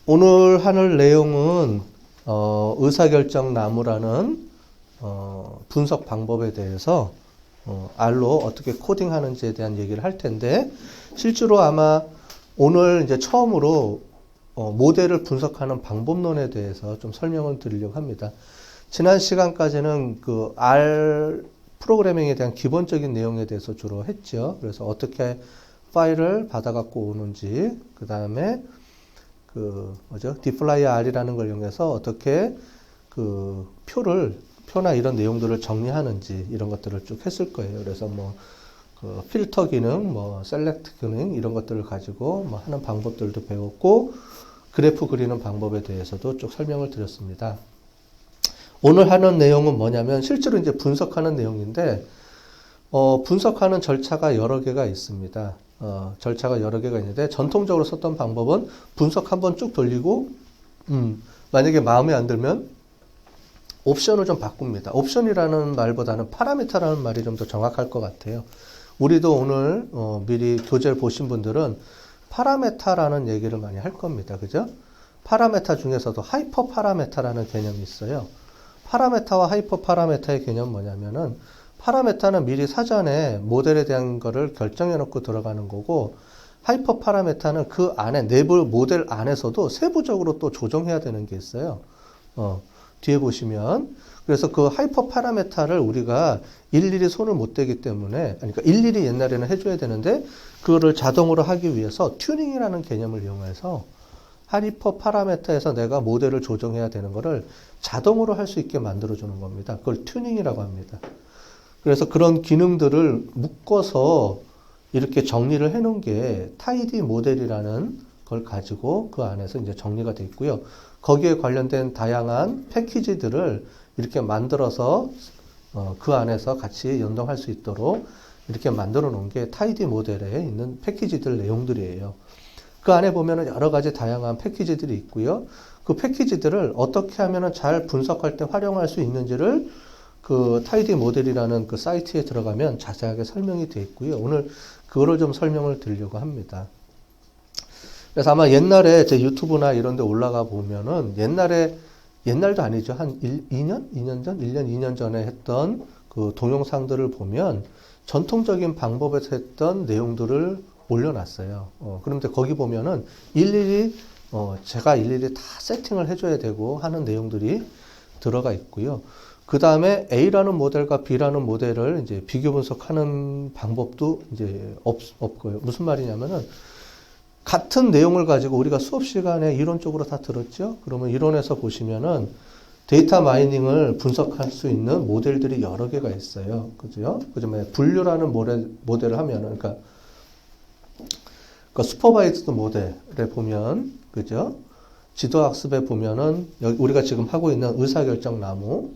오늘 하는 내용은 의사결정 나무라는 분석 방법에 대해서 R로 어떻게 코딩하는지에 대한 얘기를 할 텐데, 실제로 아마 오늘 이제 처음으로 모델을 분석하는 방법론에 대해서 좀 설명을 드리려고 합니다. 지난 시간까지는 그 R 프로그래밍에 대한 기본적인 내용에 대해서 주로 했죠. 그래서 어떻게 파일을 받아갖고 오는지, 그 다음에 dplyr R이라는 걸 이용해서 어떻게 그 표나 이런 내용들을 정리하는지 이런 것들을 쭉 했을 거예요. 그래서 그 필터 기능, 셀렉트 기능 이런 것들을 가지고 하는 방법들도 배웠고, 그래프 그리는 방법에 대해서도 쭉 설명을 드렸습니다. 오늘 하는 내용은 뭐냐면 실제로 이제 분석하는 내용인데, 분석하는 절차가 여러 개가 있습니다. 절차가 여러 개가 있는데, 전통적으로 썼던 방법은 분석 한번 쭉 돌리고, 만약에 마음에 안 들면 옵션을 좀 바꿉니다. 옵션이라는 말보다는 파라미터라는 말이 좀 더 정확할 것 같아요. 우리도 오늘 미리 교재를 보신 분들은 파라메타라는 얘기를 많이 할 겁니다. 그죠? 파라메타 중에서도 하이퍼 파라메타라는 개념이 있어요. 파라메타와 하이퍼 파라메타의 개념은 뭐냐면은, 파라메타는 미리 사전에 모델에 대한 거를 결정해 놓고 들어가는 거고, 하이퍼 파라메타는 그 안에 내부 모델 안에서도 세부적으로 또 조정해야 되는 게 있어요. 뒤에 보시면. 그래서 그 하이퍼 파라메타를 우리가 일일이 손을 못 대기 때문에, 그러니까 일일이 옛날에는 해줘야 되는데, 그거를 자동으로 하기 위해서 튜닝이라는 개념을 이용해서 하이퍼 파라메타에서 내가 모델을 조정해야 되는 거를 자동으로 할 수 있게 만들어주는 겁니다. 그걸 튜닝이라고 합니다. 그래서 그런 기능들을 묶어서 이렇게 정리를 해 놓은 게 타이디 모델이라는 걸 가지고 그 안에서 이제 정리가 되어 있고요. 거기에 관련된 다양한 패키지들을 이렇게 만들어서 그 안에서 같이 연동할 수 있도록 이렇게 만들어 놓은 게 타이디 모델에 있는 패키지들 내용들이에요. 그 안에 보면은 여러 가지 다양한 패키지들이 있고요. 그 패키지들을 어떻게 하면은 잘 분석할 때 활용할 수 있는지를 그 타이디 모델이라는 그 사이트에 들어가면 자세하게 설명이 되어 있고요. 오늘 그거를 좀 설명을 드리려고 합니다. 그래서 아마 옛날에 제 유튜브나 이런 데 올라가 보면은 옛날도 아니죠. 한 2년 전? 1년, 2년 전에 했던 그 동영상들을 보면 전통적인 방법에서 했던 내용들을 올려놨어요. 그런데 거기 보면은 제가 일일이 다 세팅을 해줘야 되고 하는 내용들이 들어가 있고요. 그 다음에 A라는 모델과 B라는 모델을 이제 비교 분석하는 방법도 이제 없고요. 무슨 말이냐면은, 같은 내용을 가지고 우리가 수업 시간에 이론적으로 다 들었죠? 그러면 이론에서 보시면은 데이터 마이닝을 분석할 수 있는 모델들이 여러 개가 있어요. 그죠? 그다음에 분류라는 모델을 하면은, 그러니까 슈퍼바이즈드 모델에 보면, 그죠? 지도학습에 보면은, 우리가 지금 하고 있는 의사결정 나무,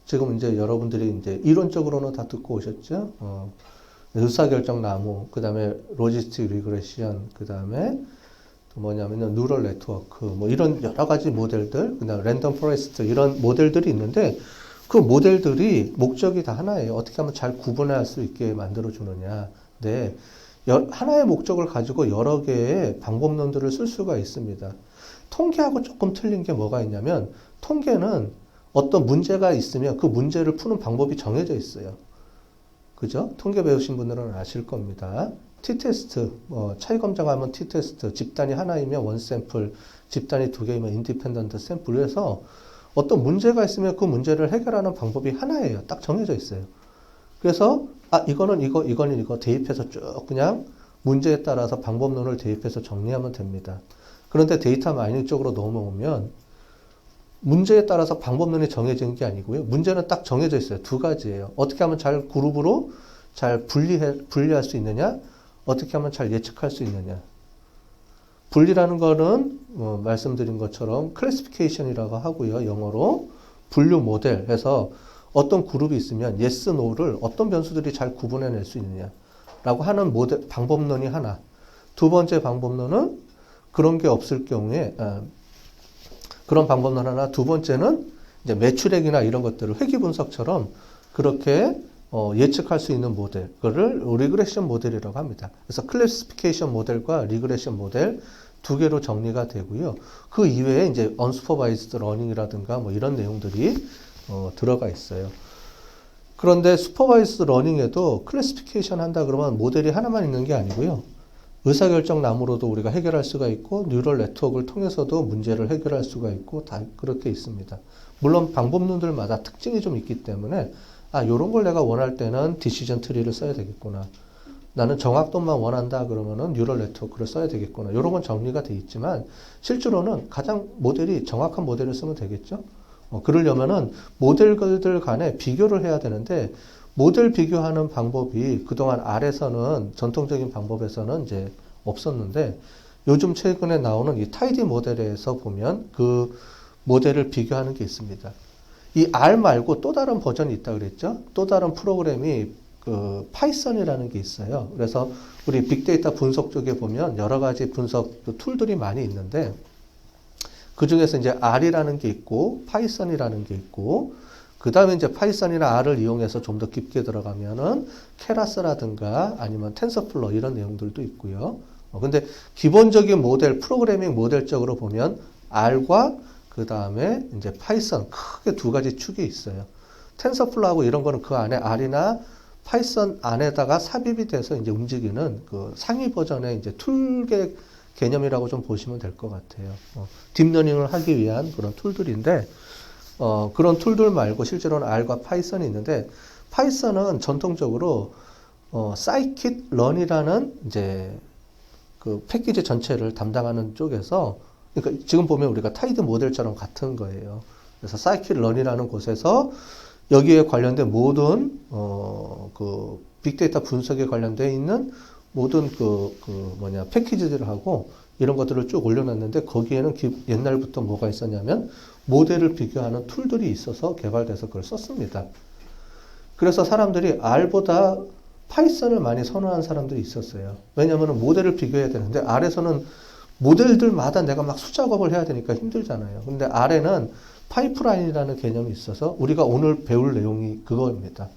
지금 이제 여러분들이 이제 이론적으로는 다 듣고 오셨죠? 의사결정 나무, 그 다음에 로지스틱 리그레션, 그 다음에 또 뭐냐면은 뉴럴 네트워크, 이런 여러 가지 모델들, 그 다음에 랜덤 포레스트, 이런 모델들이 있는데, 그 모델들이 목적이 다 하나예요. 어떻게 하면 잘 구분할 수 있게 만들어주느냐. 네. 하나의 목적을 가지고 여러 개의 방법론들을 쓸 수가 있습니다. 통계하고 조금 틀린 게 뭐가 있냐면, 통계는 어떤 문제가 있으면 그 문제를 푸는 방법이 정해져 있어요. 그죠? 통계 배우신 분들은 아실 겁니다. t-테스트, 차이 검정하면 t-테스트, 집단이 하나이면 원 샘플, 집단이 두 개이면 인디펜던트 샘플. 그래서 어떤 문제가 있으면 그 문제를 해결하는 방법이 하나예요. 딱 정해져 있어요. 그래서 이거는 이거는 이거 대입해서 쭉 그냥 문제에 따라서 방법론을 대입해서 정리하면 됩니다. 그런데 데이터 마이닝 쪽으로 넘어오면 문제에 따라서 방법론이 정해진 게 아니고요. 문제는 딱 정해져 있어요. 두 가지예요. 어떻게 하면 잘 그룹으로 잘 분리할 수 있느냐? 어떻게 하면 잘 예측할 수 있느냐? 분리라는 거는 말씀드린 것처럼 클래시피케이션이라고 하고요. 영어로 분류 모델 해서 어떤 그룹이 있으면 yes, no를 어떤 변수들이 잘 구분해낼 수 있느냐라고 하는 방법론이 하나. 두 번째 방법론은 그런 게 없을 경우에 그런 방법론 하나. 두 번째는 이제 매출액이나 이런 것들을 회귀 분석처럼 그렇게 예측할 수 있는 모델, 그거를 리그레션 모델이라고 합니다. 그래서 클래시피케이션 모델과 리그레션 모델 두 개로 정리가 되고요. 그 이외에 이제 unsupervised learning이라든가 뭐 이런 내용들이 들어가 있어요. 그런데 슈퍼바이스드 러닝에도 클래시피케이션 한다 그러면 모델이 하나만 있는 게 아니고요. 의사결정 나무로도 우리가 해결할 수가 있고 뉴럴 네트워크를 통해서도 문제를 해결할 수가 있고 다 그렇게 있습니다. 물론 방법론들마다 특징이 좀 있기 때문에 요런 걸 내가 원할 때는 디시전 트리를 써야 되겠구나. 나는 정확도만 원한다 그러면은 뉴럴 네트워크를 써야 되겠구나. 요런 건 정리가 돼 있지만 실제로는 가장 모델이 정확한 모델을 쓰면 되겠죠. 그러려면은 모델들 간에 비교를 해야 되는데 모델 비교하는 방법이 그동안 R에서는 전통적인 방법에서는 이제 없었는데 요즘 최근에 나오는 이 타이디 모델에서 보면 그 모델을 비교하는 게 있습니다. 이 R 말고 또 다른 버전이 있다 그랬죠? 또 다른 프로그램이 그 파이썬이라는 게 있어요. 그래서 우리 빅데이터 분석 쪽에 보면 여러 가지 분석 툴들이 많이 있는데 그 중에서 이제 R이라는 게 있고 파이썬이라는 게 있고 그 다음에 이제 파이썬이나 R을 이용해서 좀 더 깊게 들어가면은 케라스라든가 아니면 텐서플로 이런 내용들도 있고요. 근데 기본적인 모델, 프로그래밍 모델적으로 보면 R과 그 다음에 이제 파이썬 크게 두 가지 축이 있어요. 텐서플로하고 이런 거는 그 안에 R이나 파이썬 안에다가 삽입이 돼서 이제 움직이는 그 상위 버전의 이제 툴 개념이라고 좀 보시면 될 것 같아요. 딥러닝을 하기 위한 그런 툴들인데, 그런 툴들 말고 실제로는 R과 파이썬이 있는데, 파이썬은 전통적으로, scikit-learn이라는 이제 그 패키지 전체를 담당하는 쪽에서, 그러니까 지금 보면 우리가 타이드 모델처럼 같은 거예요. 그래서 scikit-learn이라는 곳에서 여기에 관련된 모든, 그 빅데이터 분석에 관련되어 있는 모든 패키지들을 하고 이런 것들을 쭉 올려놨는데 거기에는 옛날부터 뭐가 있었냐면 모델을 비교하는 툴들이 있어서 개발돼서 그걸 썼습니다. 그래서 사람들이 R보다 파이썬을 많이 선호한 사람들이 있었어요. 왜냐하면 모델을 비교해야 되는데 R에서는 모델들마다 내가 막 수작업을 해야 되니까 힘들잖아요. 근데 R에는 파이프라인이라는 개념이 있어서 우리가 오늘 배울 내용이 그거입니다.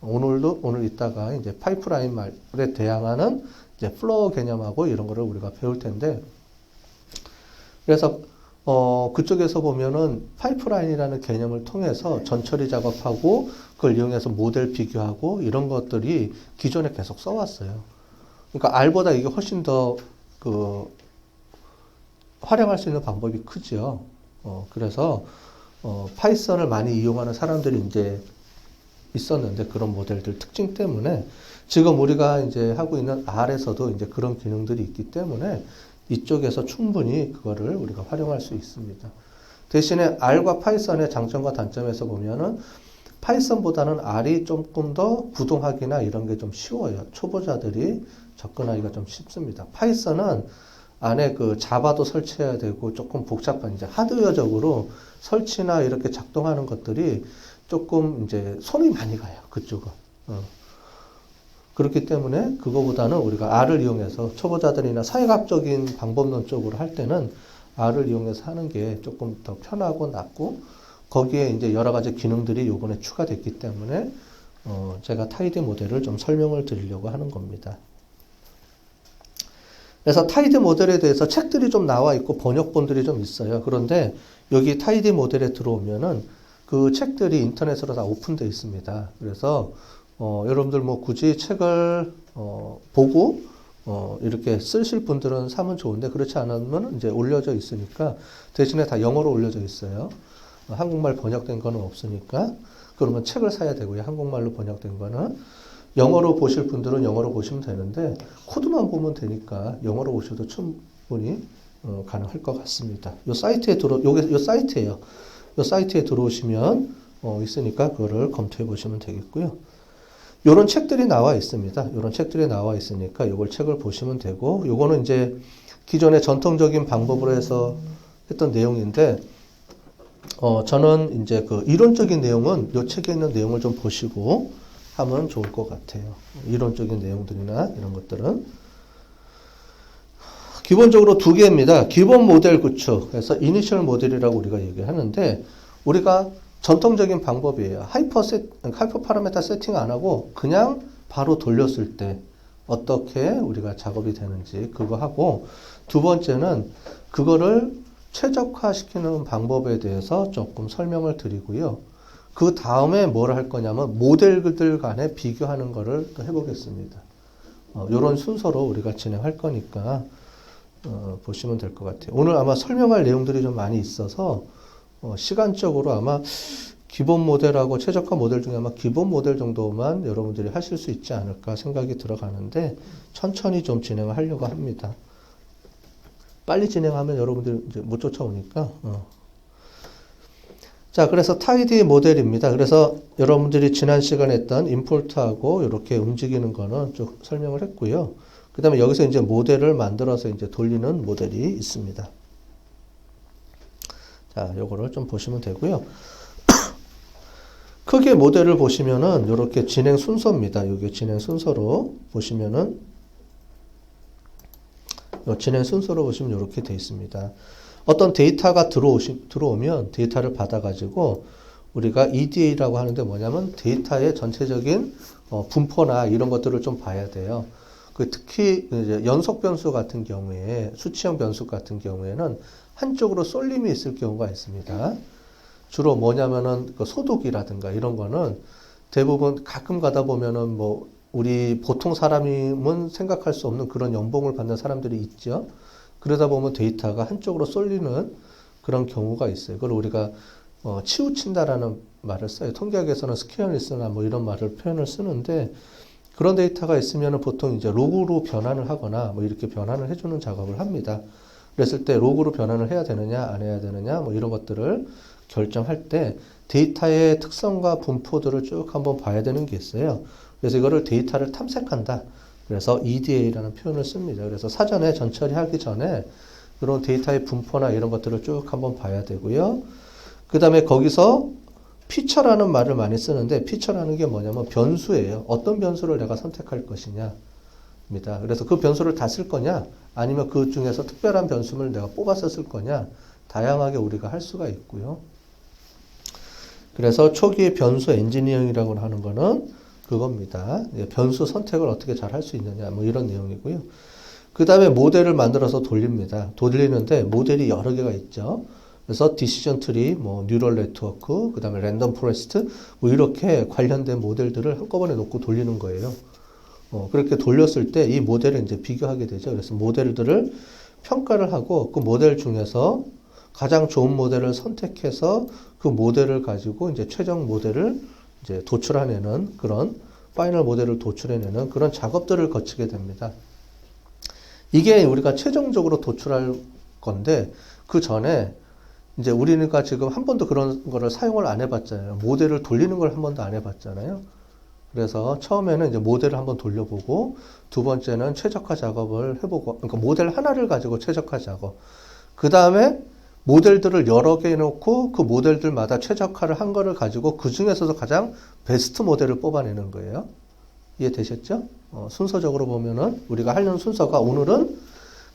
오늘 이따가 이제 파이프라인 말에 대항하는 이제 플로어 개념하고 이런 거를 우리가 배울 텐데, 그래서, 그쪽에서 보면은 파이프라인이라는 개념을 통해서 전처리 작업하고 그걸 이용해서 모델 비교하고 이런 것들이 기존에 계속 써왔어요. 그러니까 R보다 이게 훨씬 더 활용할 수 있는 방법이 크죠. 그래서, 파이썬을 많이 이용하는 사람들이 이제 있었는데 그런 모델들 특징 때문에 지금 우리가 이제 하고 있는 R에서도 이제 그런 기능들이 있기 때문에 이쪽에서 충분히 그거를 우리가 활용할 수 있습니다. 대신에 R과 파이썬의 장점과 단점에서 보면은 파이썬보다는 R이 조금 더 구동하기나 이런 게 좀 쉬워요. 초보자들이 접근하기가 좀 쉽습니다. 파이썬은 안에 그 자바도 설치해야 되고 조금 복잡한 이제 하드웨어적으로 설치나 이렇게 작동하는 것들이 조금 이제 손이 많이 가요. 그쪽은. 그렇기 때문에 그거보다는 우리가 R을 이용해서 초보자들이나 사회학적인 방법론 쪽으로 할 때는 R을 이용해서 하는 게 조금 더 편하고 낫고 거기에 이제 여러 가지 기능들이 요번에 추가됐기 때문에 제가 타이드 모델을 좀 설명을 드리려고 하는 겁니다. 그래서 타이드 모델에 대해서 책들이 좀 나와 있고 번역본들이 좀 있어요. 그런데 여기 타이드 모델에 들어오면은 그 책들이 인터넷으로 다 오픈되어 있습니다. 그래서 여러분들 뭐 굳이 책을 보고 이렇게 쓰실 분들은 사면 좋은데 그렇지 않으면 이제 올려져 있으니까 대신에 다 영어로 올려져 있어요. 한국말 번역된 거는 없으니까 그러면 책을 사야 되고요. 한국말로 번역된 거는 영어로 보실 분들은 영어로 보시면 되는데 코드만 보면 되니까 영어로 보셔도 충분히 가능할 것 같습니다. 요 사이트에 요게 요 사이트예요. 요 사이트에 들어오시면 있으니까 그거를 검토해 보시면 되겠고요. 요런 책들이 나와 있습니다. 요런 책들이 나와 있으니까 요걸 책을 보시면 되고 요거는 이제 기존의 전통적인 방법으로 해서 했던 내용인데 저는 이제 그 이론적인 내용은 요 책에 있는 내용을 좀 보시고 하면 좋을 것 같아요. 이론적인 내용들이나 이런 것들은 기본적으로 두 개입니다. 기본 모델 구축, 그래서 이니셜 모델이라고 우리가 얘기하는데 우리가 전통적인 방법이에요. 하이퍼 파라메터 세팅 안 하고 그냥 바로 돌렸을 때 어떻게 우리가 작업이 되는지 그거 하고 두 번째는 그거를 최적화시키는 방법에 대해서 조금 설명을 드리고요. 그 다음에 뭘 할 거냐면 모델들 간에 비교하는 거를 또 해보겠습니다. 이런 순서로 우리가 진행할 거니까 보시면 될 것 같아요. 오늘 아마 설명할 내용들이 좀 많이 있어서 시간적으로 아마 기본 모델하고 최적화 모델 중에 아마 기본 모델 정도만 여러분들이 하실 수 있지 않을까 생각이 들어가는데 천천히 좀 진행을 하려고 합니다. 빨리 진행하면 여러분들이 이제 못 쫓아오니까. 자, 그래서 타이디 모델입니다. 그래서 여러분들이 지난 시간에 했던 임포트하고 이렇게 움직이는 거는 쭉 설명을 했고요. 그 다음에 여기서 이제 모델을 만들어서 이제 돌리는 모델이 있습니다. 자, 요거를 좀 보시면 되고요. 크게 모델을 보시면은 이렇게 진행 순서입니다. 여기 진행 순서로 보시면은 진행 순서로 보시면 이렇게 되어 있습니다. 어떤 데이터가 들어오면 데이터를 받아가지고 우리가 EDA라고 하는데 뭐냐면 데이터의 전체적인 분포나 이런 것들을 좀 봐야 돼요. 특히 이제 연속 변수 같은 경우에 수치형 변수 같은 경우에는 한쪽으로 쏠림이 있을 경우가 있습니다. 주로 뭐냐면은 소득이라든가 이런 거는 대부분 가끔 가다 보면은 뭐 우리 보통 사람이면 생각할 수 없는 그런 연봉을 받는 사람들이 있죠. 그러다 보면 데이터가 한쪽으로 쏠리는 그런 경우가 있어요. 그걸 우리가 치우친다라는 말을 써요. 통계학에서는 스퀘어리스나 뭐 이런 말을 표현을 쓰는데 그런 데이터가 있으면 보통 이제 로그로 변환을 하거나 뭐 이렇게 변환을 해주는 작업을 합니다. 그랬을 때 로그로 변환을 해야 되느냐 안 해야 되느냐 뭐 이런 것들을 결정할 때 데이터의 특성과 분포들을 쭉 한번 봐야 되는 게 있어요. 그래서 이거를 데이터를 탐색한다. 그래서 EDA라는 표현을 씁니다. 그래서 사전에 전처리하기 전에 그런 데이터의 분포나 이런 것들을 쭉 한번 봐야 되고요. 그 다음에 거기서 피처라는 말을 많이 쓰는데 피처라는 게 뭐냐면 변수예요. 어떤 변수를 내가 선택할 것이냐 입니다. 그래서 그 변수를 다 쓸 거냐 아니면 그 중에서 특별한 변수를 내가 뽑아서 쓸 거냐 다양하게 우리가 할 수가 있고요. 그래서 초기의 변수 엔지니어링이라고 하는 거는 그겁니다. 변수 선택을 어떻게 잘 할 수 있느냐 뭐 이런 내용이고요. 그 다음에 모델을 만들어서 돌립니다. 돌리는데 모델이 여러 개가 있죠. 그래서 디시전 트리, 뭐 뉴럴 네트워크, 그 다음에 랜덤 포레스트 뭐 이렇게 관련된 모델들을 한꺼번에 놓고 돌리는 거예요. 그렇게 돌렸을 때 이 모델을 이제 비교하게 되죠. 그래서 모델들을 평가를 하고 그 모델 중에서 가장 좋은 모델을 선택해서 그 모델을 가지고 이제 최종 모델을 이제 도출해내는 그런 파이널 모델을 도출해내는 그런 작업들을 거치게 됩니다. 이게 우리가 최종적으로 도출할 건데 그 전에 이제 우리가 지금 한 번도 그런 거를 사용을 안 해봤잖아요. 모델을 돌리는 걸 한 번도 안 해봤잖아요. 그래서 처음에는 이제 모델을 한번 돌려보고 두 번째는 최적화 작업을 해보고 그러니까 모델 하나를 가지고 최적화 작업 그 다음에 모델들을 여러 개 해놓고 그 모델들마다 최적화를 한 거를 가지고 그 중에서도 가장 베스트 모델을 뽑아내는 거예요. 이해되셨죠? 순서적으로 보면은 우리가 하려는 순서가 오늘은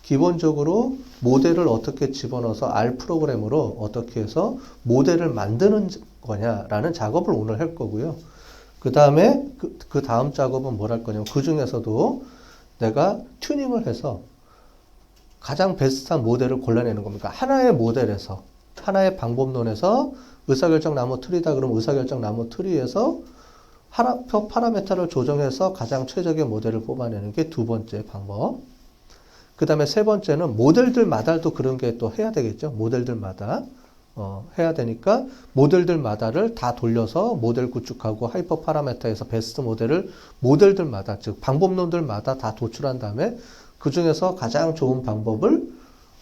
기본적으로 모델을 어떻게 집어넣어서 R 프로그램으로 어떻게 해서 모델을 만드는 거냐라는 작업을 오늘 할 거고요. 그 다음에 그 다음 작업은 뭘 할 거냐면 그 중에서도 내가 튜닝을 해서 가장 베스트한 모델을 골라내는 겁니다. 하나의 모델에서 하나의 방법론에서 의사결정 나무 트리다 그러면 의사결정 나무 트리에서 하나표 파라메터를 조정해서 가장 최적의 모델을 뽑아내는 게 두 번째 방법. 그 다음에 세 번째는 모델들마다도 그런 게 또 해야 되겠죠. 모델들마다 해야 되니까 모델들마다를 다 돌려서 모델 구축하고 하이퍼 파라메터에서 베스트 모델을 모델들마다 즉 방법론들마다 다 도출한 다음에 그 중에서 가장 좋은 방법을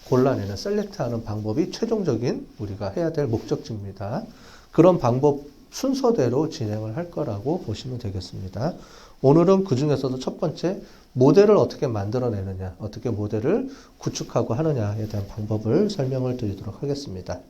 골라내는 셀렉트하는 방법이 최종적인 우리가 해야 될 목적지입니다. 그런 방법 순서대로 진행을 할 거라고 보시면 되겠습니다. 오늘은 그 중에서도 첫 번째 모델을 어떻게 만들어내느냐, 어떻게 모델을 구축하고 하느냐에 대한 방법을 설명을 드리도록 하겠습니다.